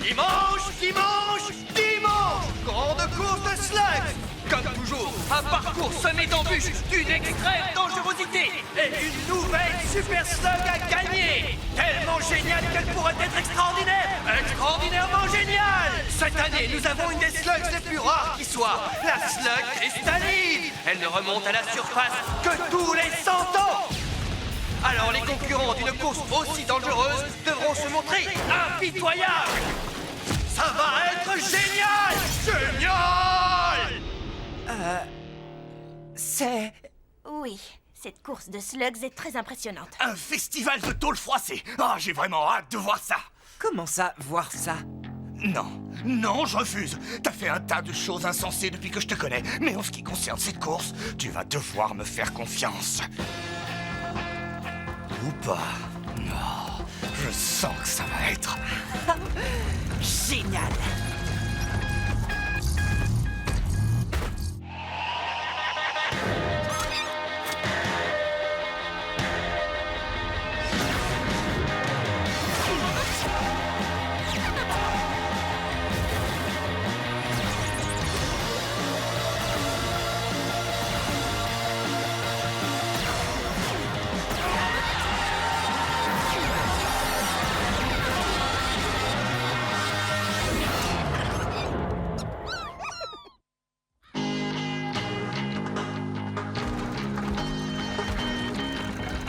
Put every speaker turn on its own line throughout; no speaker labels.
Dimanche, dimanche, dimanche, grande course de slugs. Comme toujours, un parcours semé d'embûches, d'une extrême dangerosité et une nouvelle super slug à gagner. Tellement géniale qu'elle pourrait être extraordinaire, extraordinairement géniale. Cette année, nous avons une des slugs les plus rares qui soit, la slug cristalline. Elle ne remonte à la surface que tous les 100 ans. Alors les concurrents d'une course aussi dangereuse devront se montrer impitoyables. Ça va être génial! Génial!
C'est...
Oui, cette course de slugs est très impressionnante.
Un festival de tôle froissée. Ah, j'ai vraiment hâte de voir ça.
Comment ça, voir ça?
Non, non, je refuse. T'as fait un tas de choses insensées depuis que je te connais. Mais en ce qui concerne cette course, tu vas devoir me faire confiance. Ou pas. Non, je sens que ça va être...
Génial!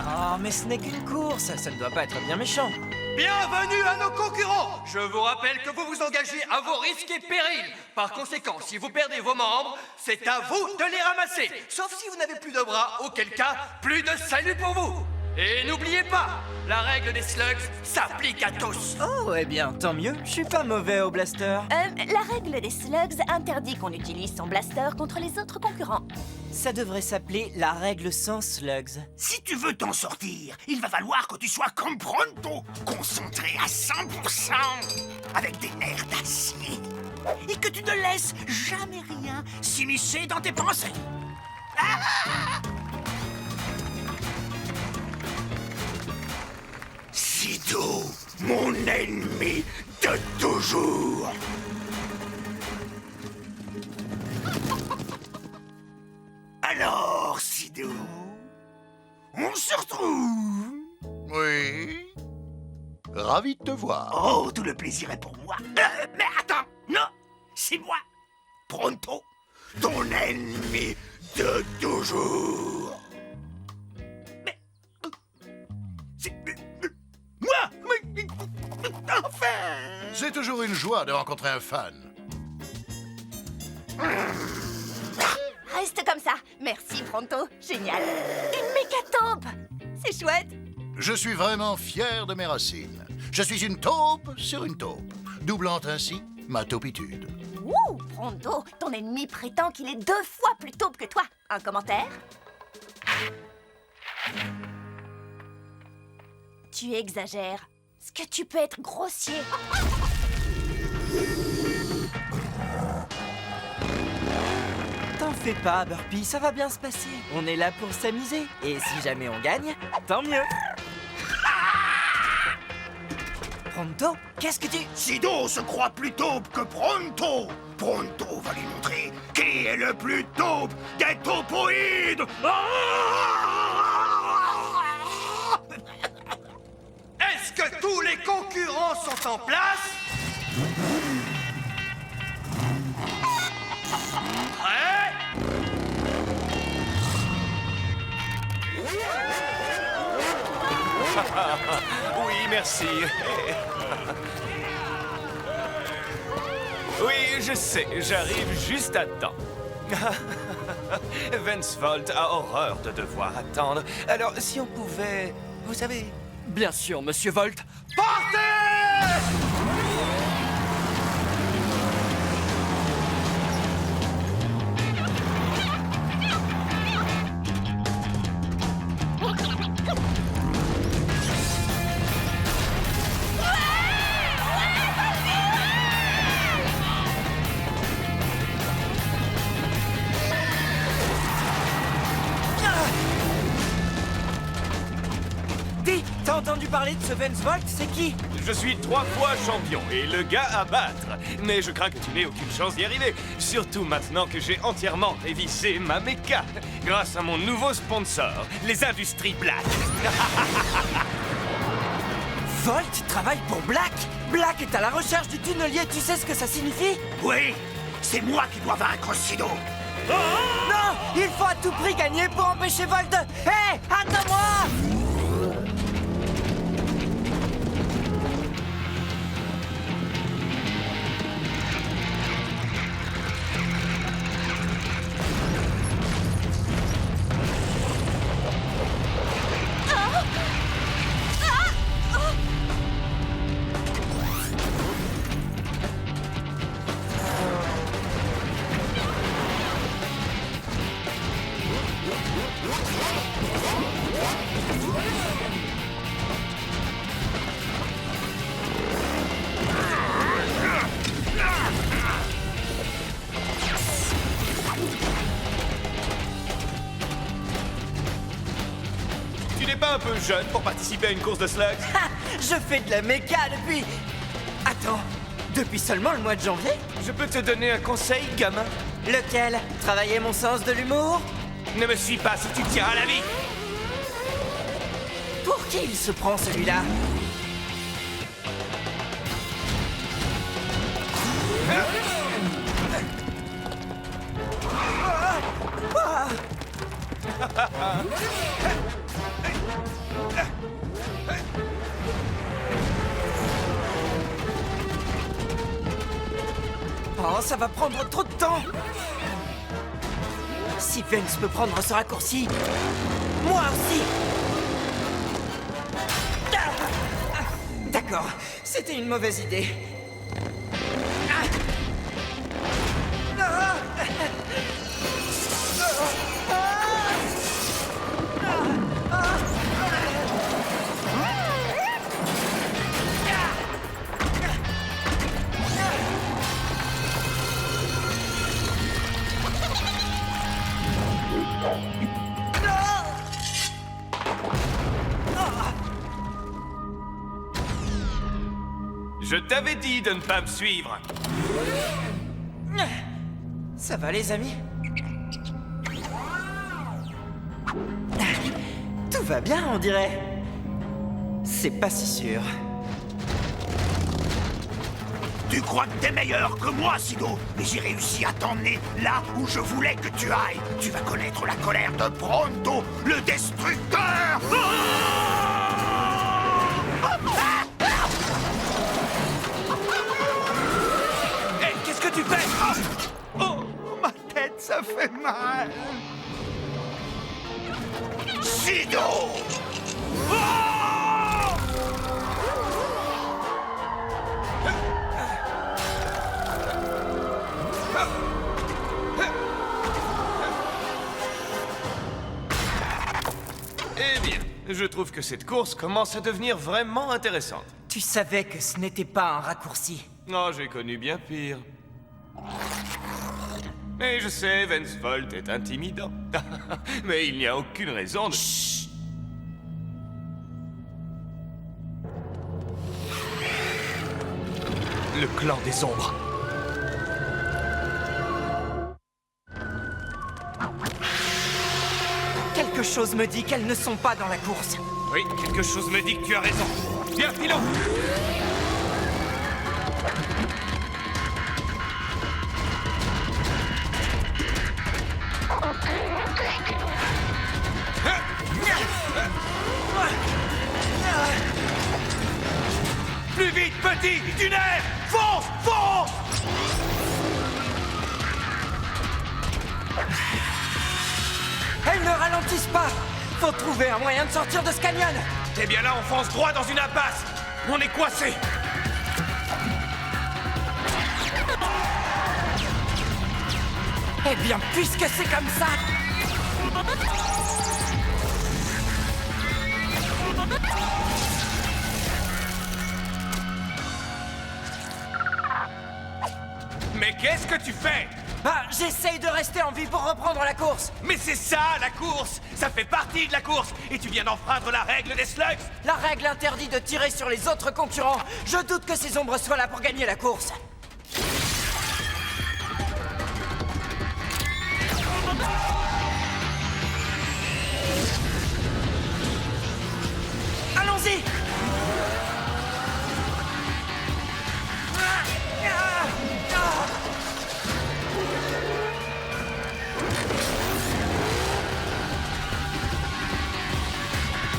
Oh, mais ce n'est qu'une course, ça ne doit pas être bien méchant.
Bienvenue à nos concurrents. Je vous rappelle que vous vous engagez à vos risques et périls. Par conséquent, si vous perdez vos membres, c'est à vous de les ramasser. Sauf si vous n'avez plus de bras, auquel cas, plus de salut pour vous. Et n'oubliez pas, la règle des slugs s'applique à tous.
Oh, eh bien, tant mieux, je suis pas mauvais au blaster.
La règle des slugs interdit qu'on utilise son blaster contre les autres concurrents.
Ça devrait s'appeler la règle sans slugs.
Si tu veux t'en sortir, il va falloir que tu sois comme Pronto, concentré à 100%, avec des nerfs d'acier, et que tu ne laisses jamais rien s'immiscer dans tes pensées. Ah! Sido, mon ennemi de toujours. Alors, Sido, on se retrouve.
Oui. Ravi de te voir.
Oh, tout le plaisir est pour moi. Mais attends, non, c'est moi, Pronto, ton ennemi de toujours. Mais, c'est moi, mais, enfin.
C'est toujours une joie de rencontrer un fan.
Reste comme ça. Merci, Pronto. Génial. Une mécataupe. C'est chouette.
Je suis vraiment fier de mes racines. Je suis une taupe sur une taupe, doublant ainsi ma taupitude.
Ouh, Pronto, ton ennemi prétend qu'il est 2 fois plus taupe que toi. Un commentaire? Tu exagères. Est-ce que tu peux être grossier?
T'en fais pas, Burpee, ça va bien se passer. On est là pour s'amuser. Et si jamais on gagne, tant mieux. Pronto, qu'est-ce que tu...
Sido se croit plus taupe que Pronto. Pronto va lui montrer qui est le plus taupe des taupoïdes.
Est-ce que tous les concurrents sont en place? Prêts?
Oui, merci. Oui, je sais, j'arrive juste à temps. Vance Volt a horreur de devoir attendre. Alors, si on pouvait... Vous savez...
Bien sûr, Monsieur Volt.
Partez!
T'as entendu entendu parler de ce Vance Volt? C'est qui?
Je suis 3 fois champion et le gars à battre. Mais je crains que tu n'aies aucune chance d'y arriver. Surtout maintenant que j'ai entièrement révisé ma méca. Grâce à mon nouveau sponsor, les Industries Black.
Volt travaille pour Black? Black est à la recherche du tunnelier, tu sais ce que ça signifie?
Oui, c'est moi qui dois vaincre Sido.
Non! Il faut à tout prix gagner pour empêcher Volt de... Hé! Attends-moi!
Tu n'es pas un peu jeune pour participer à une course de slugs?
Ha! Je fais de la méca depuis... Attends, depuis seulement le mois de janvier?
Je peux te donner un conseil, gamin?
Lequel? Travailler mon sens de l'humour?
Ne me suis pas si tu tiens à la vie!
Pour qui il se prend celui-là? Oh, ça va prendre trop de temps! Si Vance peut prendre ce raccourci, moi aussi! D'accord, c'était une mauvaise idée.
Je t'avais dit de ne pas me suivre.
Ça va, les amis? Tout va bien, on dirait. C'est pas si sûr.
Tu crois que t'es meilleur que moi, Sido, mais j'ai réussi à t'emmener là où je voulais que tu ailles. Tu vas connaître la colère de Pronto, le destructeur.
Hé, qu'est-ce que tu fais?
Oh, ma tête, ça fait mal. Sido!
Eh bien, je trouve que cette course commence à devenir vraiment intéressante.
Tu savais que ce n'était pas un raccourci.
Oh, j'ai connu bien pire. Mais je sais, Vance Volt est intimidant. Mais il n'y a aucune raison de... Chut. Le clan des ombres.
Quelque chose me dit qu'elles ne sont pas dans la course.
Oui, quelque chose me dit que tu as raison. Viens, Philo! Plus vite, petit! Du nerf! Fonce! Fonce!
Elles ne ralentissent pas. Faut trouver un moyen de sortir de ce canyon.
Eh bien là, on fonce droit dans une impasse. On est coincé.
Eh bien, puisque c'est comme ça...
Mais qu'est-ce que tu fais?
Bah, j'essaye de rester en vie pour reprendre la course.
Mais c'est ça, la course! Ça fait partie de la course! Et tu viens d'enfreindre la règle des slugs!
La règle interdit de tirer sur les autres concurrents. Je doute que ces ombres soient là pour gagner la course. Allons-y!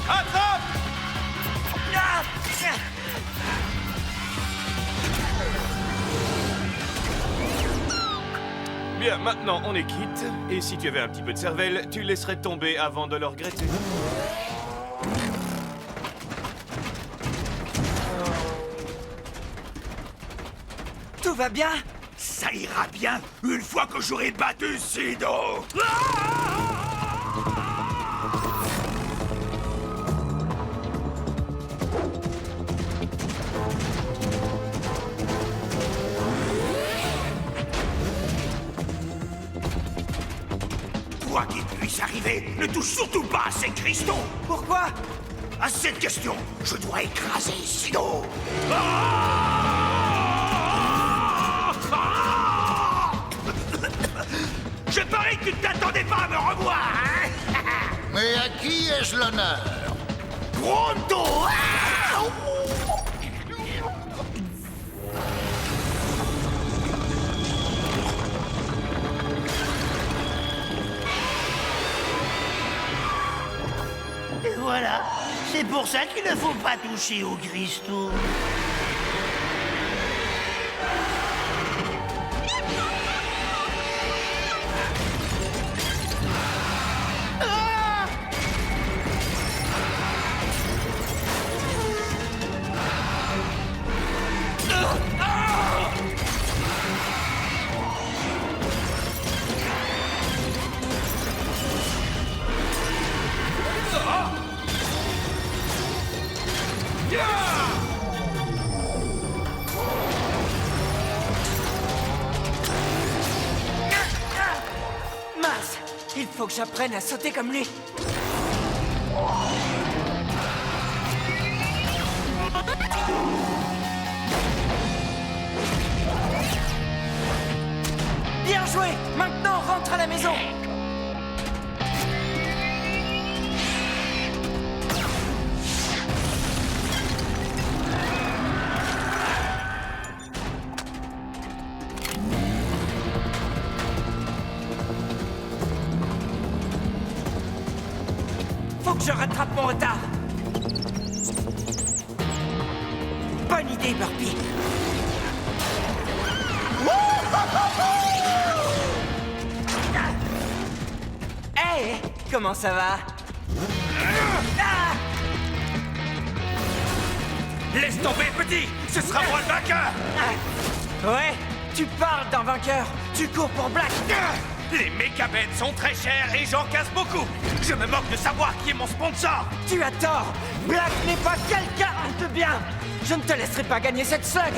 Attrape! Bien, maintenant on est quitte. Et si tu avais un petit peu de cervelle, tu laisserais tomber avant de le regretter.
Tout va bien?
Ça ira bien une fois que j'aurai battu Sido. Quoi qu'il puisse arriver, ne touche surtout pas à ces cristaux.
Pourquoi?
À cette question, je dois écraser Sido. Je parie que tu ne t'attendais pas à me revoir, hein?
Mais à qui ai-je l'honneur?
Pronto! Et voilà, c'est pour ça qu'il ne faut pas toucher aux cristaux.
Mince! Il faut que j'apprenne à sauter comme lui. Bien joué! Maintenant, rentre à la maison! Faut que je rattrape mon retard. Bonne idée, Burpee. Hey, comment ça va?
Laisse tomber, petit! Ce sera moi le vainqueur!
Ouais, tu parles d'un vainqueur. Tu cours pour Black.
Les mécabènes sont très chers et j'en casse beaucoup! Je me moque de savoir qui est mon sponsor!
Tu as tort. Black n'est pas quelqu'un de bien. Je ne te laisserai pas gagner cette slug.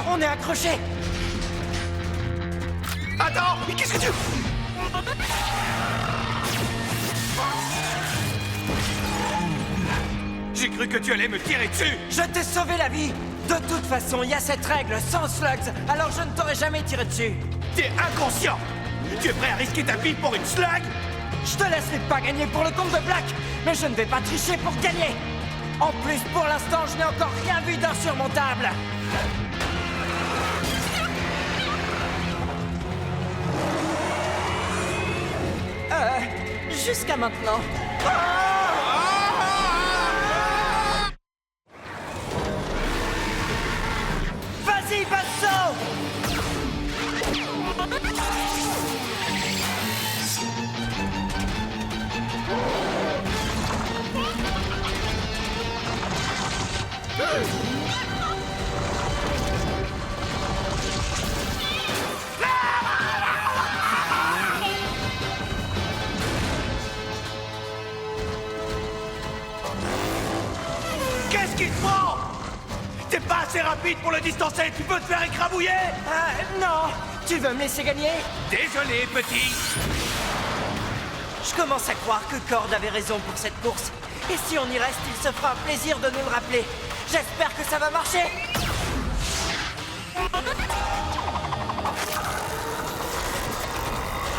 On est accrochés.
Attends! Mais qu'est-ce que tu... J'ai cru que tu allais me tirer dessus!
Je t'ai sauvé la vie. De toute façon, il y a cette règle sans slugs, alors je ne t'aurais jamais tiré dessus.
T'es inconscient! Tu es prêt à risquer ta vie pour une slug?
Je te laisserai pas gagner pour le compte de Black, mais je ne vais pas tricher pour gagner. En plus, pour l'instant, je n'ai encore rien vu d'insurmontable. Jusqu'à maintenant. Vas-y, Basso!
Qu'est-ce qu'il te faut? T'es pas assez
rapide pour le distancer. Tu peux te faire écrabouiller.
Non! Tu veux me laisser gagner?
Désolé, petit.
Je commence à croire que Cord avait raison pour cette course. Et si on y reste, il se fera un plaisir de nous le rappeler. J'espère que ça va marcher.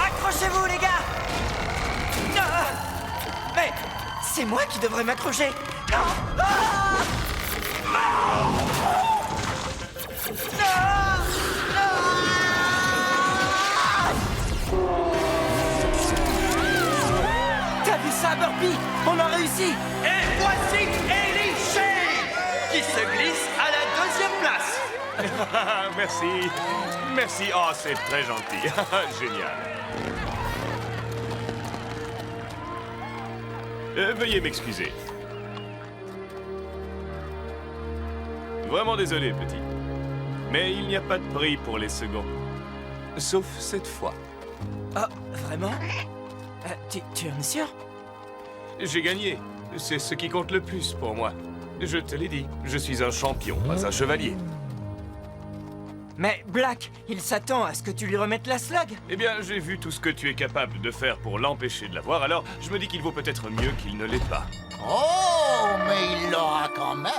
Accrochez-vous, les gars! Mais c'est moi qui devrais m'accrocher. T'as vu ça, Burpee? On a réussi!
Et voici Ellie Shea, qui se glisse à la 2e place.
Merci. Merci. Oh, c'est très gentil. Génial. Veuillez m'excuser. Vraiment désolé, petit. Mais il n'y a pas de prix pour les seconds. Sauf cette fois.
Oh, vraiment? Tu en es sûr?
J'ai gagné. C'est ce qui compte le plus pour moi. Je te l'ai dit, je suis un champion, pas un chevalier.
Mais Black, il s'attend à ce que tu lui remettes la slug.
Eh bien, j'ai vu tout ce que tu es capable de faire pour l'empêcher de l'avoir, alors je me dis qu'il vaut peut-être mieux qu'il ne l'ait pas.
Oh, mais il l'aura quand même.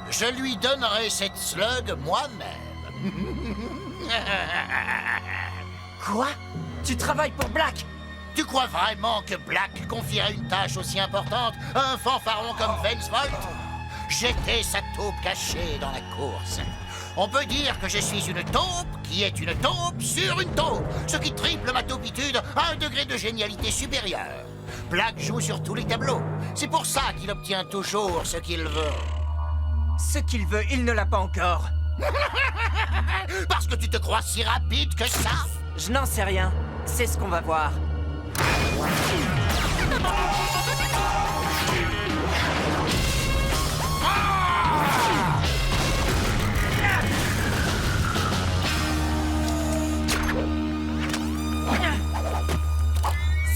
Je lui donnerai cette slug moi-même.
Quoi? Tu travailles pour Black?
Tu crois vraiment que Black confierait une tâche aussi importante à un fanfaron comme Vensvolt? J'étais sa taupe cachée dans la course. On peut dire que je suis une taupe qui est une taupe sur une taupe, ce qui triple ma taupitude à un degré de génialité supérieur. Black joue sur tous les tableaux. C'est pour ça qu'il obtient toujours ce qu'il veut.
Ce qu'il veut, il ne l'a pas encore.
Parce que tu te crois si rapide que ça?
Je n'en sais rien. C'est ce qu'on va voir.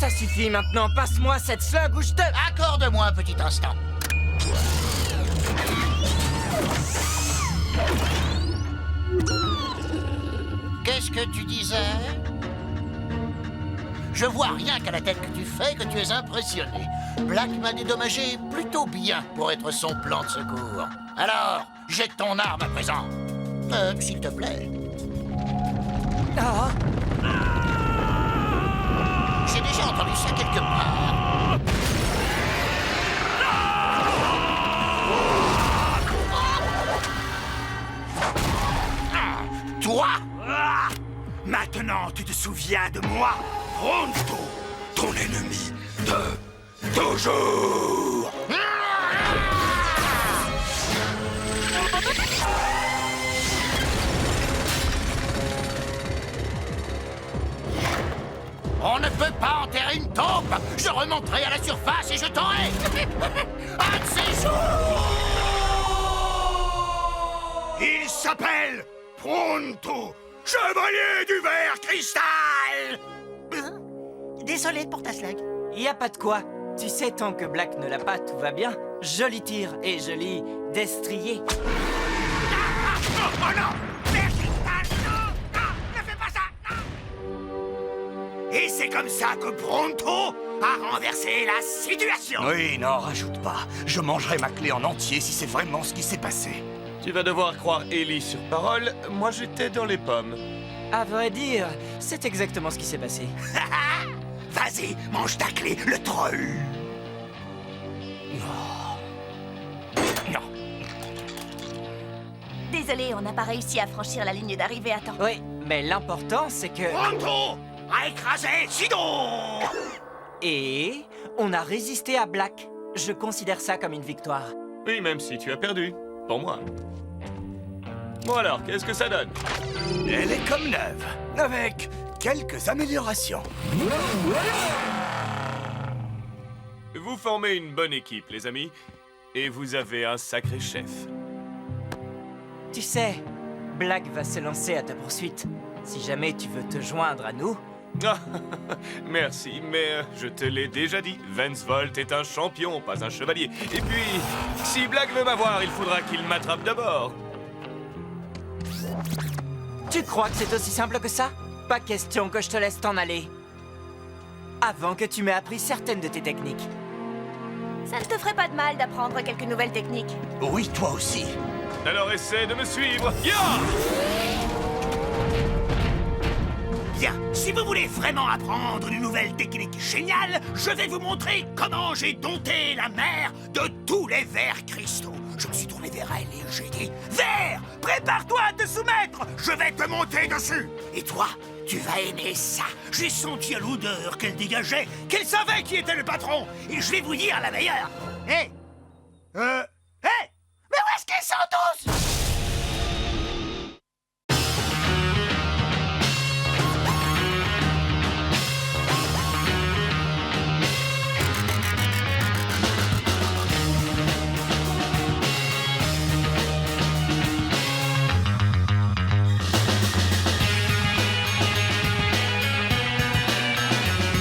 Ça suffit maintenant, passe-moi cette slug ou je te...
Accorde-moi un petit instant. Qu'est-ce que tu disais? Je vois rien qu'à la tête que tu fais que tu es impressionné. Black m'a dédommagé plutôt bien pour être son plan de secours. Alors, jette ton arme à présent. S'il te plaît.
Ah,
J'ai déjà entendu ça quelque part. Toi?
Maintenant, tu te souviens de moi, Pronto, ton ennemi de toujours.
On ne peut pas enterrer une taupe. Je remonterai à la surface et je t'aurai. Un de ces jours.
Il s'appelle Pronto, chevalier du verre cristal. Désolé pour ta slug.
y a pas de quoi. Tu sais, tant que Black ne l'a pas, tout va bien. Joli tir et joli destrier.
Oh non! Verre cristal, non! Non! Ne fais pas ça! Non! Et c'est comme ça que Pronto a renversé la situation.
Oui, non, rajoute pas. Je mangerai ma clé en entier si c'est vraiment ce qui s'est passé.
Tu vas devoir croire Ellie sur parole, moi j'étais dans les pommes.
À vrai dire, c'est exactement ce qui s'est passé.
Vas-y, mange ta clé, le troll.
Non.
Désolé, on n'a pas réussi à franchir la ligne d'arrivée à temps.
Oui, mais l'important, c'est que...
Pronto a écrasé Sidon.
Et on a résisté à Black. Je considère ça comme une victoire.
Oui, même si tu as perdu. Pour moi. Bon alors, qu'est-ce que ça donne?
Elle est comme neuve, avec quelques améliorations.
Vous formez une bonne équipe, les amis. Et vous avez un sacré chef.
Tu sais, Black va se lancer à ta poursuite. Si jamais tu veux te joindre à nous,
Ah, merci, mais je te l'ai déjà dit, Vensvolt est un champion, pas un chevalier. Et puis, si Black veut m'avoir, il faudra qu'il m'attrape d'abord.
Tu crois que c'est aussi simple que ça? Pas question que je te laisse t'en aller. Avant que tu m'aies appris certaines de tes techniques.
Ça ne te ferait pas de mal d'apprendre quelques nouvelles techniques.
Oui, toi aussi.
Alors essaie de me suivre. Ya!
Bien, si vous voulez vraiment apprendre une nouvelle technique géniale, je vais vous montrer comment j'ai dompté la mer de tous les vers cristaux. Je me suis tourné vers elle et j'ai dit « Vers, prépare-toi à te soumettre, je vais te monter dessus !» Et toi, tu vas aimer ça. J'ai senti à l'odeur qu'elle dégageait, qu'elle savait qui était le patron. Et je vais vous dire la meilleure. Hé Mais où est-ce qu'ils sont tous?